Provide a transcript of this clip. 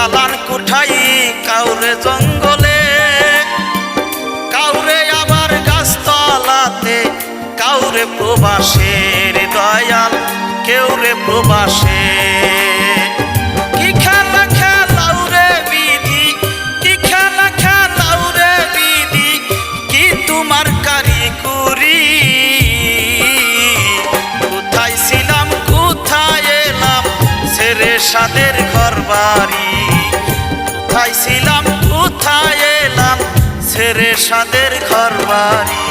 দালান কোঠাই কাউরে জঙ্গলে, কাউরে আবার গাছতলাতে, কাউরে প্রবাসের দয়াল কেউরে প্রবাসে। কি খেলা খেলাও রে বিধি, কি খেলা খেলাও রে বিধি, কি তোমার কারিগরি। কোথায় ছিলাম কোথায় এলাম ছেড়ে সাদের ঘরবাড়ি, কোথায় ছিলাম কোথায় এলাম ছেড়ে সাদের ঘরবাড়ি।